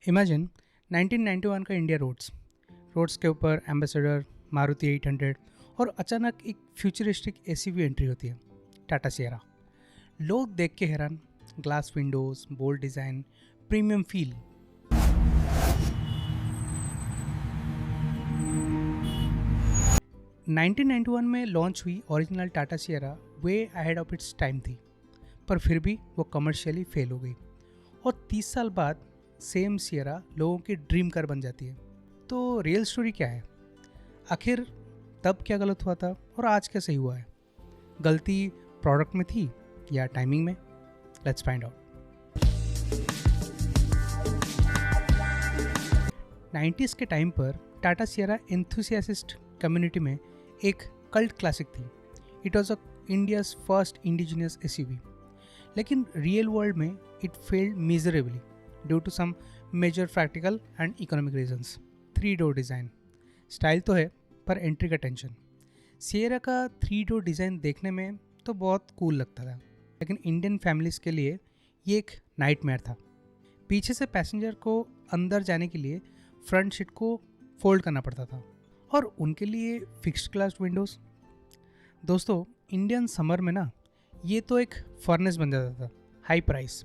Imagine 1991 का India roads roads के ऊपर एम्बेसडर, मारुति 800 और अचानक एक फ्यूचरिस्टिक एसयूवी एंट्री होती है, टाटा सियरा। लोग देख के हैरान, glass windows, bold design, premium feel. Nineteen 91 में लॉन्च हुई original Tata Sierra way ahead of its time थी, पर फिर भी वो कमर्शियली फेल हो गई और 30 साल बाद सेम सियरा लोगों की ड्रीम कार बन जाती है। तो रियल स्टोरी क्या है? आखिर तब क्या गलत हुआ था और आज क्या सही हुआ है? गलती प्रोडक्ट में थी या टाइमिंग में? Let's find out. 90s के टाइम पर टाटा सियरा एंथुसियासिस्ट कम्युनिटी में एक कल्ट क्लासिक थी। It was India's first indigenous SUV, लेकिन रियल वर्ल्ड में it failed miserably due to some major practical and economic reasons. 3 door design style तो है, पर एंट्री का टेंशन। सियरा का 3 डोर डिज़ाइन देखने में तो बहुत कूल लगता था, लेकिन इंडियन फैमिलीज़ के लिए ये एक नाइटमेयर था। पीछे से पैसेंजर को अंदर जाने के लिए फ्रंट सीट को फोल्ड करना पड़ता था और उनके लिए फिक्स्ड ग्लास विंडोज़। दोस्तों, इंडियन समर में ना ये तो एक फर्नेस बन जाता था। High price.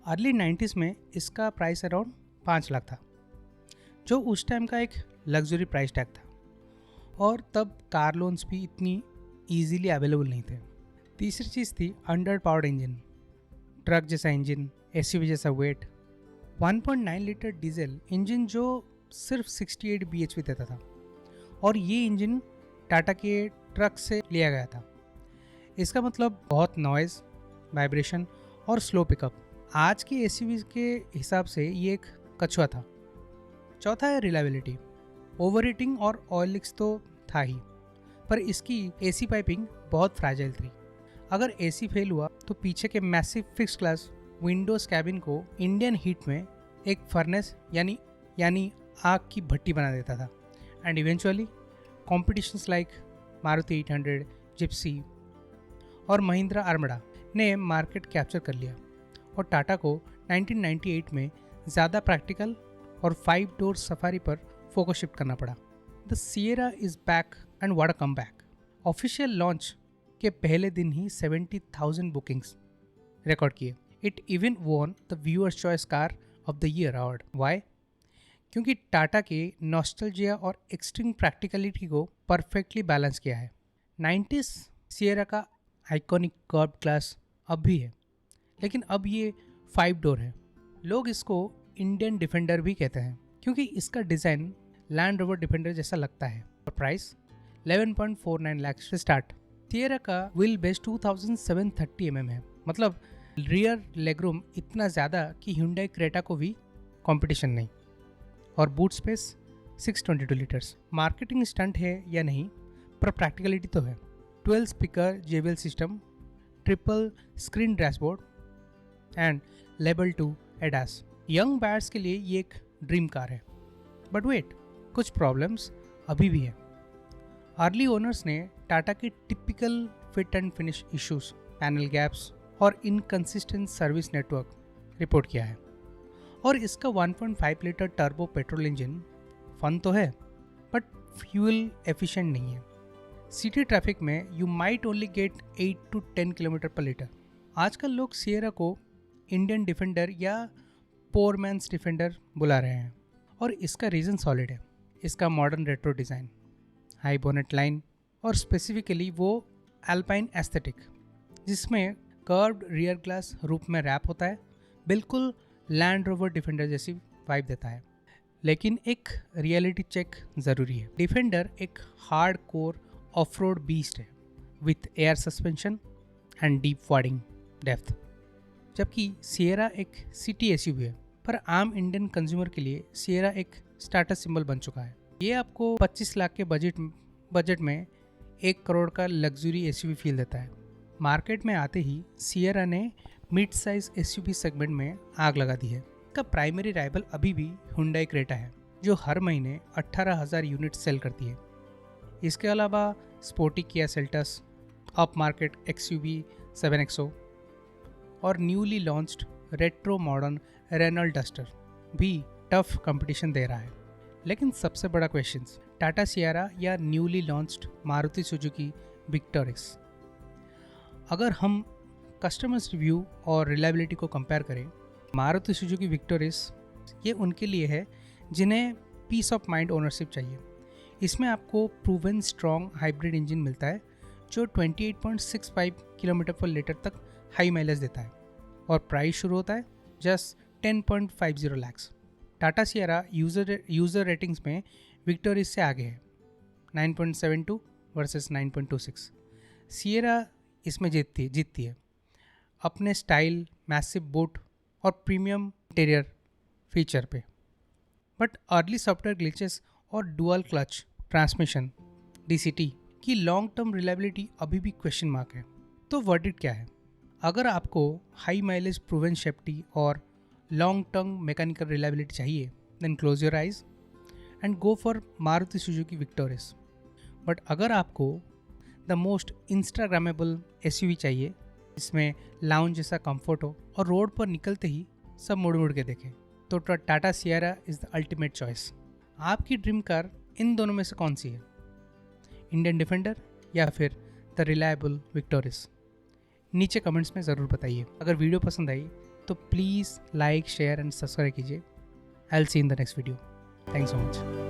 अर्ली 90s में इसका प्राइस अराउंड 5 लाख था, जो उस टाइम का एक लग्जरी प्राइस टैग था, और तब कार लोन्स भी इतनी ईजीली अवेलेबल नहीं थे। तीसरी चीज़ थी अंडर पावर्ड इंजन, ट्रक जैसा इंजन, एसयूवी जैसा वेट। 1.9 लीटर डीजल इंजन जो सिर्फ 68 bhp देता था, और ये इंजन टाटा के ट्रक से लिया गया था। इसका मतलब बहुत नॉइज़, वाइब्रेशन और स्लो पिकअप। आज के एसयूवी के हिसाब से ये एक कछुआ था। चौथा है रिलायबिलिटी। ओवर हीटिंग और ऑयल लीक्स तो था ही, पर इसकी एसी पाइपिंग बहुत फ्रैजाइल थी। अगर एसी फेल हुआ तो पीछे के massive fixed glass Windows cabin को इंडियन हीट में एक फर्नेस यानी आग की भट्टी बना देता था। And eventually competitions like Maruti 800, Gypsy और महिंद्रा आर्मडा ने मार्केट कैप्चर कर लिया, और टाटा को 1998 में ज़्यादा प्रैक्टिकल और 5 डोर सफारी पर फोकस शिफ्ट करना पड़ा। The Sierra is back and what a comeback. Official launch के पहले दिन ही 70,000 बुकिंग्स रिकॉर्ड किए। It even won the viewers choice car of the year award. Why? क्योंकि टाटा के नॉस्टैल्जिया और एक्सट्रीम प्रैक्टिकलिटी को परफेक्टली बैलेंस किया है। 90s सियरा का आइकॉनिक कर्व ग्लास अब भी है, लेकिन अब ये 5 डोर है। लोग इसको इंडियन डिफेंडर भी कहते हैं, क्योंकि इसका डिज़ाइन लैंड रोवर डिफेंडर जैसा लगता है। और प्राइस 11.49 लाख से स्टार्ट। सियरा का व्हील बेस 2730 mm है, मतलब रियर लेगरूम इतना ज़्यादा कि Hyundai क्रेटा को भी कंपटीशन नहीं। और boot space 622 litres. Marketing stunt है या नहीं, पर प्रैक्टिकलिटी तो है। 12 speaker JBL system, triple screen dashboard and level 2 ADAS। Young buyers के लिए ये एक ड्रीम कार है। बट वेट, कुछ प्रॉब्लम्स अभी भी हैं। अर्ली ओनर्स ने टाटा की typical fit and finish issues, panel gaps और इनकंसिस्टेंट सर्विस नेटवर्क रिपोर्ट किया है। और इसका 1.5 litre turbo petrol engine fun तो है, बट फ्यूल एफिशिएंट नहीं है। सिटी ट्रैफिक में you might only get 8 to 10 kilometre पर लीटर। आजकल लोग सियरा को इंडियन डिफेंडर या पोर मैन्स डिफेंडर बुला रहे हैं, और इसका रीज़न सॉलिड है। इसका modern retro design, high bonnet line और स्पेसिफिकली वो एल्पाइन एस्थेटिक, जिसमें कर्व्ड रियर ग्लास रूप में रैप होता है, बिल्कुल लैंड रोवर डिफेंडर जैसी वाइब देता है। लेकिन एक रियलिटी चेक ज़रूरी है। डिफेंडर एक hard core off road beast है with air suspension and deep wading depth, जबकि सियरा एक सिटी एसयूवी है। पर आम इंडियन कंज्यूमर के लिए सियरा एक स्टेटस सिंबल बन चुका है। ये आपको 25 लाख के बजट में 1 करोड़ का लग्जरी एसयूवी फील देता है। मार्केट में आते ही सियरा ने मिड साइज एसयूवी सेगमेंट में आग लगा दी है। इसका प्राइमरी राइवल अभी भी Hyundai क्रेटा है, जो हर महीने 18,000 यूनिट सेल करती है। इसके अलावा स्पोर्टी किया sales tax, up market XUV 7XO और newly launched retro modern Renault Duster भी टफ कंपटीशन दे रहा है। लेकिन सबसे बड़ा क्वेश्चन, टाटा सियारा या newly launched Maruti Suzuki Victoris. अगर हम कस्टमर्स रिव्यू और रिलायबिलिटी को कंपेयर करें, मारुति सुजुकी विक्टोरिस ये उनके लिए है जिन्हें पीस ऑफ माइंड ओनरशिप चाहिए। इसमें आपको प्रूवन स्ट्रॉन्ग हाइब्रिड इंजन मिलता है जो 28.65 किलोमीटर पर लीटर तक हाई माइलेज देता है और प्राइस शुरू होता है just 10.50 lakhs. Tata Sierra user ratings में विक्टोरिस से आगे है, 9.72 वर्सेस 9.26। सियरा इसमें जीतती है अपने स्टाइल, मैसिव बोट और प्रीमियम इंटीरियर फीचर पे। बट अर्ली सॉफ्टवेयर ग्लिचेस और डुअल क्लच ट्रांसमिशन DCT की लॉन्ग टर्म रिलायबिलिटी अभी भी क्वेश्चन मार्क है। तो वर्डिक्ट क्या है? अगर आपको हाई माइलेज प्रूवन सेफ्टी और लॉन्ग टर्म मैकेनिकल रिलायबिलिटी चाहिए, then close your eyes and go for Maruti Suzuki Victoris. But अगर आपको द मोस्ट इंस्टाग्रामेबल SUV चाहिए जिसमें लाउंज जैसा कंफर्ट हो और रोड पर निकलते ही सब मुड़ मुड़ के देखें, तो Tata Sierra is the ultimate choice. आपकी ड्रीम कार इन दोनों में से कौन सी है? इंडियन डिफेंडर या फिर द रिलायबल विक्टोरिस? नीचे कमेंट्स में ज़रूर बताइए। अगर वीडियो पसंद आई तो please like, share and subscribe कीजिए। I will see in the next video. Thanks so much.